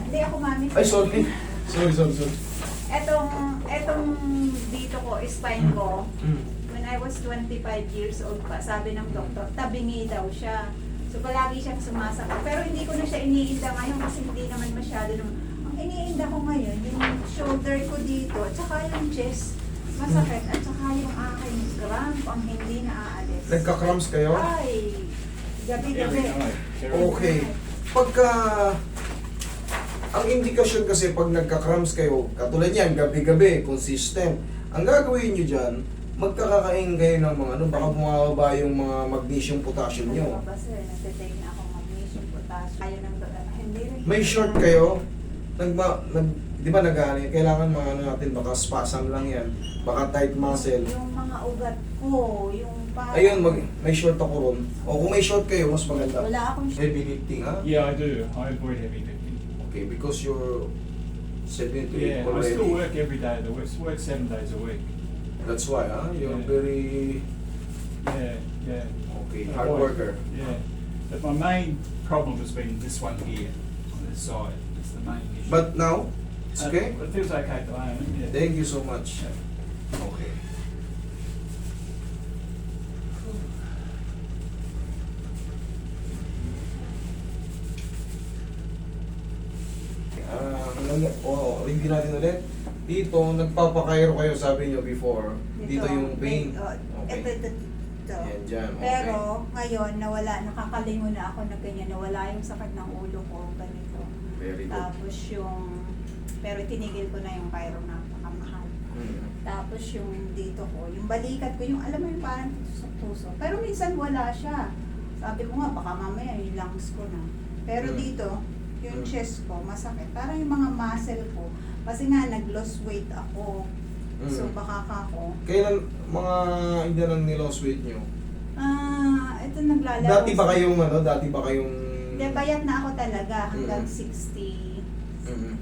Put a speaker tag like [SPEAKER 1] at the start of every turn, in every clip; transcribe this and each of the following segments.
[SPEAKER 1] Hindi ako mami.
[SPEAKER 2] Ay, sorry. Sorry.
[SPEAKER 1] Etong dito ko, spine ko,
[SPEAKER 2] Mm.
[SPEAKER 1] when I was 25 years old pa, sabi ng doktor, tabingi daw siya. So palagi siyang sumasakit. Pero hindi ko na siya iniinda ngayon kasi hindi naman masyado nung... Ang iniinda ko ngayon, yung shoulder ko dito, at saka yung chest, masakit, at saka yung aking cramp, ang hindi naaalis.
[SPEAKER 2] Nagka-cramps kayo?
[SPEAKER 1] Ay, gabi-gabi.
[SPEAKER 2] Okay. Pagka... Ang indikasyon kasi pag nagka-cramps kayo, katulad yan, gabi-gabi, consistent. Ang gagawin nyo dyan, magkakakain kayo ng mga ano, baka bumababa yung mga magnesium, potassium nyo.
[SPEAKER 1] Ano ba sir, nagtitake na ako magnesium, potassium. Ayaw ng hindi rin.
[SPEAKER 2] May short kayo, di ba kailangan mga ano natin, baka spasm lang yan, baka tight muscle.
[SPEAKER 1] Yung mga ugat ko, yung parang...
[SPEAKER 2] Ayun, may short ako ron. O kung may short kayo, mas maganda.
[SPEAKER 1] Wala akong
[SPEAKER 2] Heavy lifting, ha?
[SPEAKER 3] Yeah, I do. I avoid heavy lifting.
[SPEAKER 2] Okay, because you're 7 to 8
[SPEAKER 3] Yeah, I
[SPEAKER 2] already.
[SPEAKER 3] still work every day. I work 7 days a week.
[SPEAKER 2] That's why, huh? You're
[SPEAKER 3] Yeah.
[SPEAKER 2] very...
[SPEAKER 3] Yeah.
[SPEAKER 2] Okay,
[SPEAKER 3] I
[SPEAKER 2] hard
[SPEAKER 3] avoid-
[SPEAKER 2] worker.
[SPEAKER 3] Yeah. But my main problem has been this one here, on this side. It's the main issue.
[SPEAKER 2] But now, it's okay?
[SPEAKER 3] It feels okay at the moment, yeah.
[SPEAKER 2] Thank you so much.
[SPEAKER 3] Yeah.
[SPEAKER 2] Okay. Review natin ulit. Dito, nagpapakairo kayo, sabi nyo before. Dito yung pain.
[SPEAKER 1] Ito.
[SPEAKER 2] Yan dyan, okay.
[SPEAKER 1] Pero ngayon, nawala, nakakalingon na ako na ganyan, nawala yung sakit ng ulo ko, ganito.
[SPEAKER 2] Very good.
[SPEAKER 1] Tapos yung, pero tinigil ko na yung pyro, napakamahal. Tapos yung dito ko, yung balikat ko, yung alam mo yung parang tusok-tusok. Pero minsan wala siya. Sabi ko nga, baka mamaya yung lungs ko na. Pero dito, yung chest ko, masakit. Parang yung mga muscle ko. Kasi nga, nag-loss weight ako. So baka ako.
[SPEAKER 2] Kailan, mga hindi lang niloss weight nyo?
[SPEAKER 1] Ito naglalaro.
[SPEAKER 2] Dati ba kayong...
[SPEAKER 1] Hindi, bayat na ako talaga hanggang
[SPEAKER 2] Mm.
[SPEAKER 1] 60.
[SPEAKER 2] Mhm.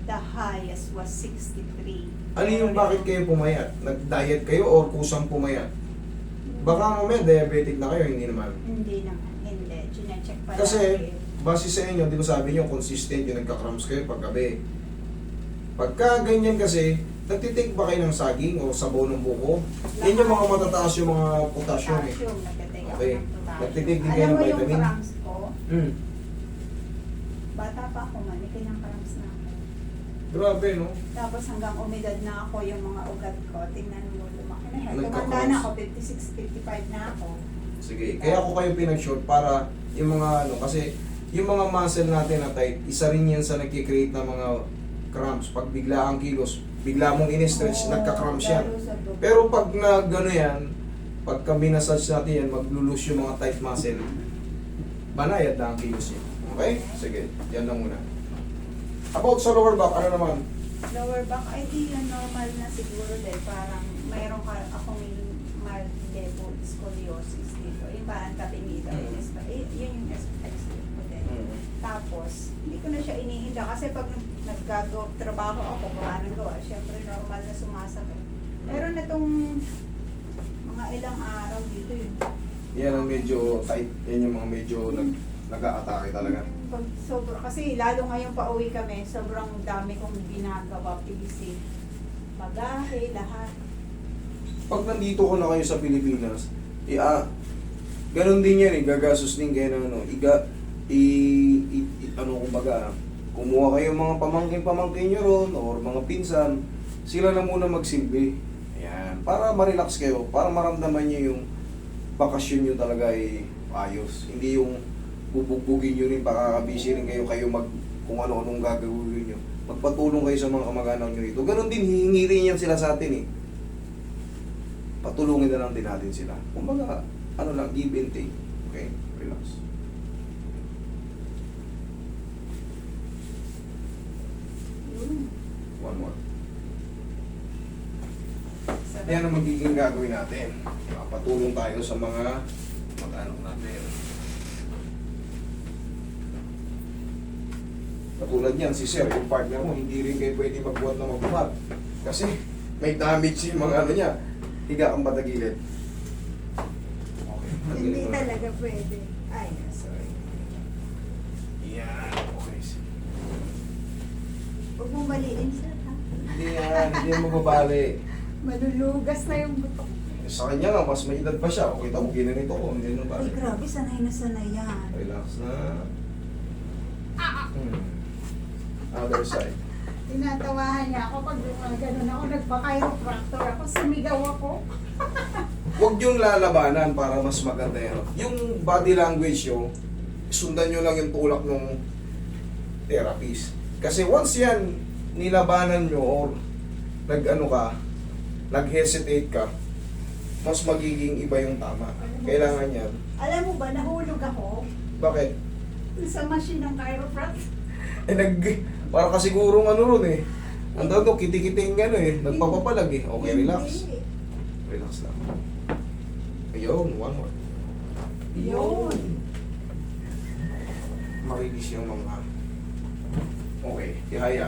[SPEAKER 1] The highest was 63.
[SPEAKER 2] Ano yung bakit kayo pumayat? Nag-diet kayo or kusang pumayat? Baka mamaya diabetic na kayo, hindi naman.
[SPEAKER 1] Hindi naman, hindi. Chine-check pa
[SPEAKER 2] Kasi,
[SPEAKER 1] lagi.
[SPEAKER 2] base sa inyo, di ba sabi nyo, consistent yung nagka-cramps kayo paggabi. Pagka ganyan kasi, nagtitake ba kayo ng saging o sabaw ng buko? Yan yung mga matataas yung mga potassium eh.
[SPEAKER 1] Potassium, nagtitake ako
[SPEAKER 2] Okay.
[SPEAKER 1] ng potassium.
[SPEAKER 2] Nagtitake din kayo
[SPEAKER 1] Alam
[SPEAKER 2] ng
[SPEAKER 1] mo yung
[SPEAKER 2] vitamin?
[SPEAKER 1] cramps ko?
[SPEAKER 2] Hmm.
[SPEAKER 1] Bata pa ako man, kanyang cramps na ako.
[SPEAKER 2] Grabe, no?
[SPEAKER 1] Tapos hanggang umidad na ako yung mga ugat ko, tingnan mo, lumaki na siya.
[SPEAKER 2] Nagka-cramps.
[SPEAKER 1] Tumanda na ako, 56, 55 na ako.
[SPEAKER 2] Sige, kaya ako kayo pinag-short para yung mga ano, kasi yung mga muscle natin na tight, isa rin yan sa nagkikreate ng mga cramps. Pag bigla ang kilos, bigla mong in-stretch,
[SPEAKER 1] Oo,
[SPEAKER 2] nagka-cramps yan.
[SPEAKER 1] lalo sa dugo.
[SPEAKER 2] Pero pag nag-ano yan, pagka binasage natin yan, maglulus yung mga tight muscle, banayad na ang kilos niya. Okay? Sige, yan lang muna. About sa lower back, ano naman?
[SPEAKER 1] Lower back, ay di yan normal na siguro dahil parang mayroon ka akong mild level scoliosis dito. Yung parang tabi nito. Yun yung x-ray ko din. Tapos, hindi ko na siya iniinda kasi pag nagtrabaho ako, kung anong gawa, syempre normal na sumasakit. Pero na tong mga ilang araw dito yun.
[SPEAKER 2] Yan ang medyo tight. Yan yung mga medyo nag-a-atake talaga.
[SPEAKER 1] Pag kasi lalo ngayon pa uwi kami, sobrang dami kong ginagawa, PC. Magahe, lahat.
[SPEAKER 2] Pag nandito ko na kayo sa Pilipinas, ganun din yan eh, gagastos din kayo ng ano, kumbaga, kumuha kayo mga pamangkin nyo ron, or mga pinsan, sila na muna magsilbi. Ayan, para ma-relax kayo, para maramdaman nyo yung bakasyon nyo talaga ay ayos. Hindi yung bubugbugin nyo rin, baka busy rin kayo kung ano-anong gagawin nyo. Magpatulong kayo sa mga kamag-anak nyo rito. Ganun din, hihingi rin yan sila sa atin eh. Patulungin na lang din natin sila. Kumbaga, ano lang, give and take. Okay? Relax.
[SPEAKER 1] Yun.
[SPEAKER 2] One more.
[SPEAKER 1] Sarap.
[SPEAKER 2] Yan ang magiging gagawin natin. Patulong tayo sa mga mag-anak natin. Katulad niyan, si Sir, yung partner mo, hindi rin kayo pwede magbuhat na magbuhat. Kasi may damage yung mga ano niya. Higa kang patagilid. Okay.
[SPEAKER 1] Hindi talaga pwede. Ay, sorry.
[SPEAKER 2] Yan. Okay.
[SPEAKER 1] mong baliin sir ha.
[SPEAKER 2] Hindi yan mababali.
[SPEAKER 1] Malulugas na yung buto.
[SPEAKER 2] Sa kanya nga, mas may edad pa siya. O kita mo, ginanito ko, hindi na
[SPEAKER 1] Ay
[SPEAKER 2] bali.
[SPEAKER 1] grabe, sanay na sanay yan.
[SPEAKER 2] Relax na. Other side.
[SPEAKER 1] Tinatawahan niya ako pag ganun ako, nagpa-chiropractor ako, sumigaw ako.
[SPEAKER 2] Huwag yung lalabanan para mas maganda yan. Yung body language nyo, sundan nyo lang yung tulak ng therapist. Kasi once yan, nilabanan nyo or nag-ano ka, nag-hesitate ka, mas magiging iba yung tama. Kailangan yan.
[SPEAKER 1] Alam mo ba, nahulog ako
[SPEAKER 2] Bakit?
[SPEAKER 1] sa machine ng chiropractor.
[SPEAKER 2] Para kasi sigurong ano ron eh. Ang tawag doon, kiti-kiting ano eh. Nagpapapalag eh. Okay, relax.
[SPEAKER 1] Hindi.
[SPEAKER 2] Relax lang. Ayun, one more.
[SPEAKER 1] Yun.
[SPEAKER 2] Makinis yung mga... Okay, ihaya.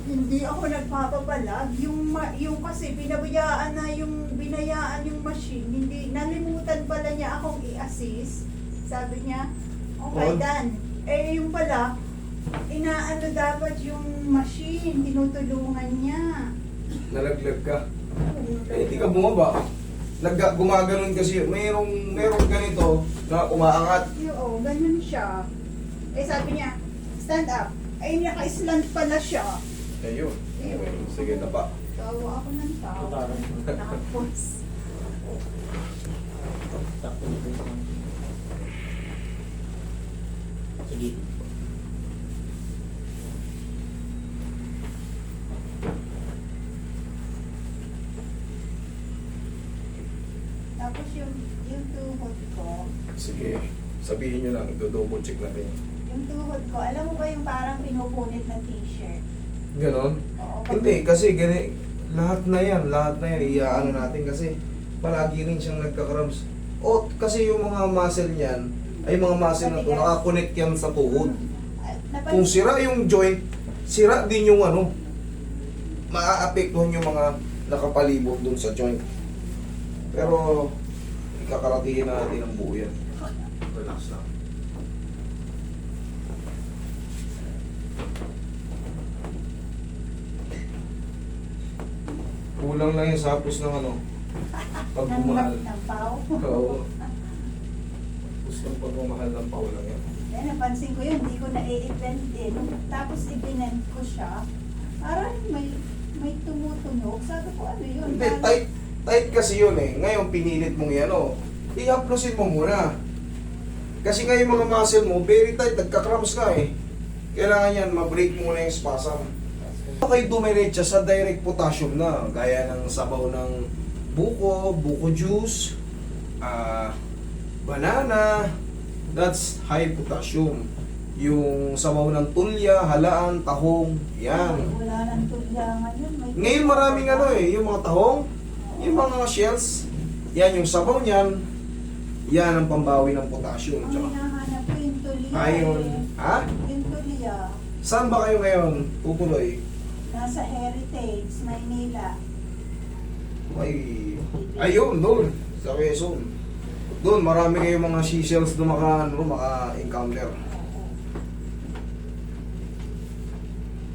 [SPEAKER 1] Hindi ako nagpapapalag. Yung kasi binayaan yung machine. Hindi, nalimutan pala niya akong i-assist. Sabi niya, okay,
[SPEAKER 2] Oh.
[SPEAKER 1] done. Eh, yung pala, inaano dapat yung machine, tinutulungan niya.
[SPEAKER 2] Nalaglag ka. Eh, hindi ka bumaba. Gumaganon kasi. Merong ganito na umaangat.
[SPEAKER 1] Oo, ganun siya. Eh, sabi niya, stand up. Ay, naka-slant pala siya.
[SPEAKER 2] Ayun. Okay. Sige na pa.
[SPEAKER 1] Tawa ako ng tawa. Tapos,
[SPEAKER 4] Sige.
[SPEAKER 1] tapos yung tuhod ko,
[SPEAKER 2] Sige. Sabihin nyo lang, do-double check natin.
[SPEAKER 1] yung tuhod ko, alam mo ba yung parang pinupunit na t-shirt?
[SPEAKER 2] Ganon?
[SPEAKER 1] Oo,
[SPEAKER 2] Hindi, kasi lahat na yan, iaano natin kasi palagi rin siyang nagka-cramps. O, kasi yung mga muscle niyan, ay mga muscle na to, nakakonect yan sa tuhod. Kung sira yung joint, sira din yung ano, maaapektuhan yung mga nakapalibot dun sa joint. Pero, ikakaratihin na natin ang buo yan. Relax lang. Kulang lang yung sapos ng ano, pagmamahal.
[SPEAKER 1] ng pao.
[SPEAKER 2] Oo. Tapos ng pagmamahal ng pao lang yan.
[SPEAKER 1] Eh, napansin ko yun, hindi ko na-i-blend din. Tapos i-blend ko siya, parang may tumutunog. Sabi ko, ano yun?
[SPEAKER 2] Hindi, tight kasi yun eh. Ngayon, pinilit mong yan o. I-haplosin mo muna. Kasi ngayon mga muscle mo, very tight, nagka-cramps ka eh. Kailangan yan, ma-break muna yung spasm. Okay, dumiretsa sa direct potassium na. Gaya ng sabaw ng buko juice, banana, that's high potassium. Yung sabaw ng tulya, halaan, tahong, yan.
[SPEAKER 1] Wala nang tulya ngayon.
[SPEAKER 2] Ngayon maraming ano eh, yung mga tahong, yung mga shells, yan yung sabaw niyan, yan ang pambawi ng potassium.
[SPEAKER 1] Ang
[SPEAKER 2] Tsaka,
[SPEAKER 1] hinahanap ko yung tulya.
[SPEAKER 2] ayun, ha?
[SPEAKER 1] Yung tulya.
[SPEAKER 2] Saan ba kayo ngayon tutuloy?
[SPEAKER 1] Nasa Heritage, Maynila.
[SPEAKER 2] Ayun, doon, sa Quezon. Doon, marami kayong mga seashells doon maka-encounter.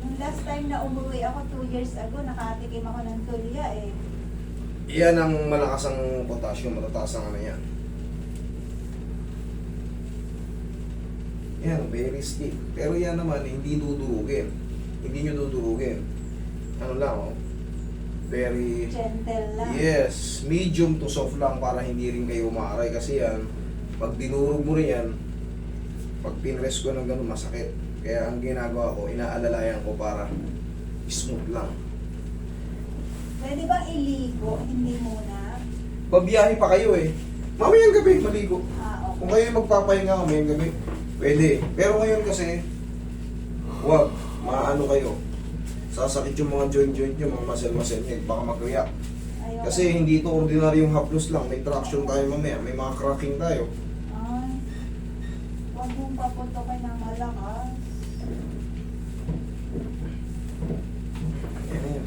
[SPEAKER 1] Yung last time na umuwi ako 2 years ago, nakatikim ako ng tulya eh.
[SPEAKER 2] Yan ang malakas ang potassium, matataas ang ano yan. Yan, very stiff. Pero yan naman, hindi dudurugin. Hindi nyo dudurugin. Ano lang, oh. Very...
[SPEAKER 1] Gentle lang.
[SPEAKER 2] Yes, medium to soft lang para hindi rin kayo umaaray. Kasi yan, pag dinurog mo rin yan, pag pinrest ko ng ganun, masakit. Kaya ang ginagawa ko, inaalalayan ko para smooth lang.
[SPEAKER 1] Pwede bang iligo? Hindi muna.
[SPEAKER 2] Babiyahe pa kayo eh. Mamayang gabi, maligo.
[SPEAKER 1] Ah,
[SPEAKER 2] Kung
[SPEAKER 1] okay.
[SPEAKER 2] kayo magpapahinga mamayang gabi, pwede. Pero ngayon kasi, wag, maano kayo. Sasakit yung mga joint nyo, mga muscle nyo, baka mag-react.
[SPEAKER 1] Ayoko.
[SPEAKER 2] Kasi hindi ito ordinaryong haplos lang, may traction tayo mamaya, may mga cracking tayo.
[SPEAKER 1] Ay, huwag mong paputokin ng malakas.
[SPEAKER 2] Yan yan.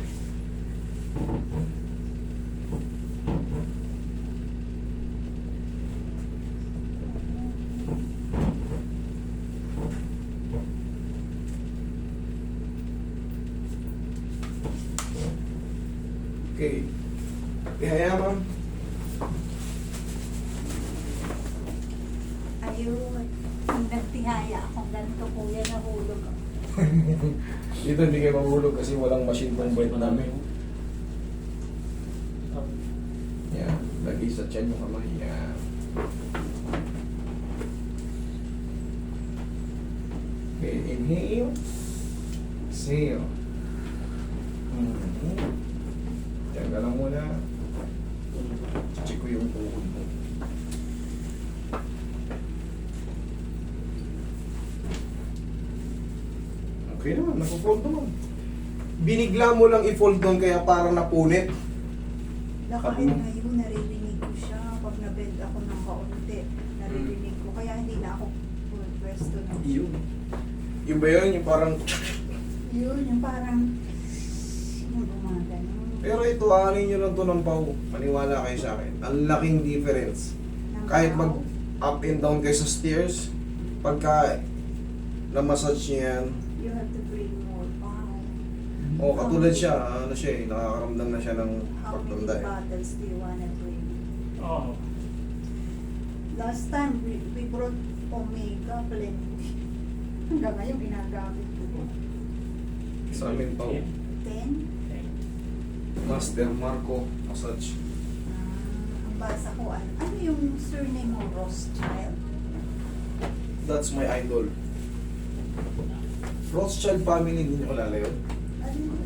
[SPEAKER 2] Okay. Ihaya, ma'am.
[SPEAKER 1] Ayun. Kung nagtihaya akong ganito kuya, nahulog ako.
[SPEAKER 2] Dito hindi kayo mahulog kasi walang machine tong bite namin. Yan. Lagi sa tiyan yung kamay. Yan. Okay, inhale. Exhale. Diyan ka lang muna. Check ko yung tuhod mo. Okay naman, napo-fold naman. Binigla mo lang i-fold doon kaya parang napunit.
[SPEAKER 1] Na kahit ngayon, naririnig ko siya. Pag nabend ako ng kaunti, naririnig ko. Kaya hindi na ako pwesto ng
[SPEAKER 2] Yun. Yung ba yun? Yung parang...
[SPEAKER 1] Yun, yung parang yung gumagano.
[SPEAKER 2] Pero ito, aanin nyo lang to ng pau. Maniwala kayo sa akin. Ang laking difference. Kahit mag up and down kayo sa stairs, pagka na-massage nyo yan,
[SPEAKER 1] You have to bring more power.
[SPEAKER 2] o katulad siya, ano siya eh, nakakaramdam na siya ng
[SPEAKER 1] How many
[SPEAKER 2] pagtanda eh.
[SPEAKER 1] bottles do you wanna bring?
[SPEAKER 3] Oh,
[SPEAKER 1] Last time, we brought Omega plenty. Hanggang ngayon, ginagamit ko.
[SPEAKER 2] Sa amin pau.
[SPEAKER 1] 10?
[SPEAKER 2] Master Marco Massage.
[SPEAKER 1] Ang basa ko, ano yung surname mo, Rothschild?
[SPEAKER 2] That's my idol. Rothschild family, hindi nyo kilala yun?
[SPEAKER 1] Ano yun?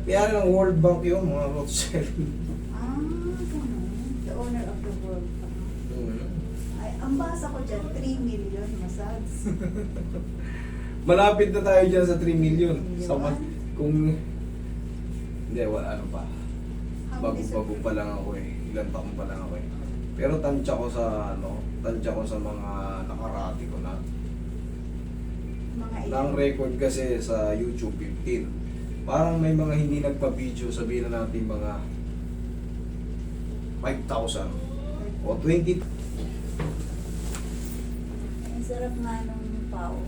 [SPEAKER 2] May ng World Bank yun, mga Rothschild.
[SPEAKER 1] Ganun. The owner of the world. Ay, ang basa ko dyan, 3 million massage.
[SPEAKER 2] Malapit na tayo dyan sa 3 million. Sa
[SPEAKER 1] Million?
[SPEAKER 2] kung... Hindi, wala ano pa.
[SPEAKER 1] How many
[SPEAKER 2] Bago-bago pa lang ako eh. Ilan taon pa lang ako eh. Pero tansya ko sa mga nakarati ko na.
[SPEAKER 1] Mga
[SPEAKER 2] Ang record kasi sa YouTube 15. Parang may mga hindi nagpa-video, sabihin na natin mga 5,000 o 20.
[SPEAKER 1] Ang sarap nga nung pao.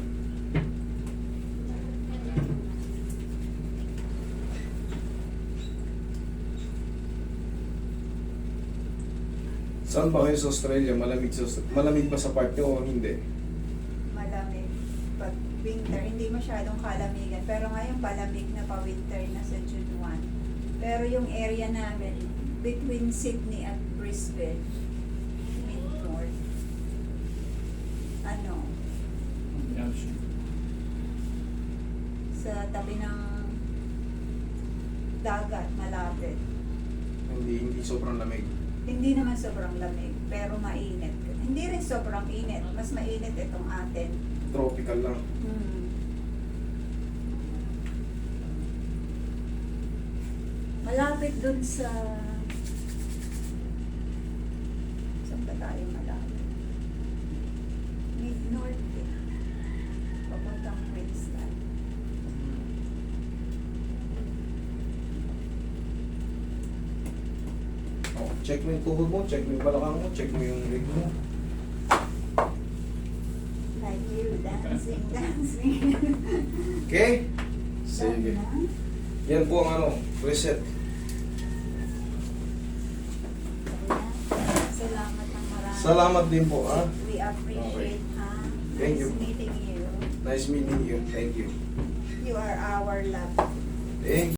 [SPEAKER 2] Saan ba kayo sa Australia? Malamig ba sa part nyo o hindi?
[SPEAKER 1] Malamig. Pag winter, hindi masyadong kalamigan. Pero ngayon palamig na pa winter na sa June 1. Pero yung area namin, between Sydney at Brisbane, mid-north,
[SPEAKER 3] the ocean.
[SPEAKER 1] sa tabi ng dagat, malapit.
[SPEAKER 2] Hindi sobrang lamig.
[SPEAKER 1] Hindi naman sobrang lamig, pero mainit. Hindi rin sobrang init. Mas mainit itong atin.
[SPEAKER 2] Tropical lang.
[SPEAKER 1] Malapit dun sa... Saan ba tayo malapit? Mid-north eh. Papuntang Queensland.
[SPEAKER 2] Oh, check mo yung tuhod mo, check mo yung balakang mo, check mo yung leg mo.
[SPEAKER 1] Like you, dancing, dancing.
[SPEAKER 2] Okay? Sige. Yan po ang ano, reset.
[SPEAKER 1] Salamat ng marami.
[SPEAKER 2] Salamat din po, ha?
[SPEAKER 1] We appreciate, ha?
[SPEAKER 2] Thank
[SPEAKER 1] Nice
[SPEAKER 2] you.
[SPEAKER 1] meeting you.
[SPEAKER 2] Nice meeting you. Thank you.
[SPEAKER 1] You are our love.
[SPEAKER 2] Thank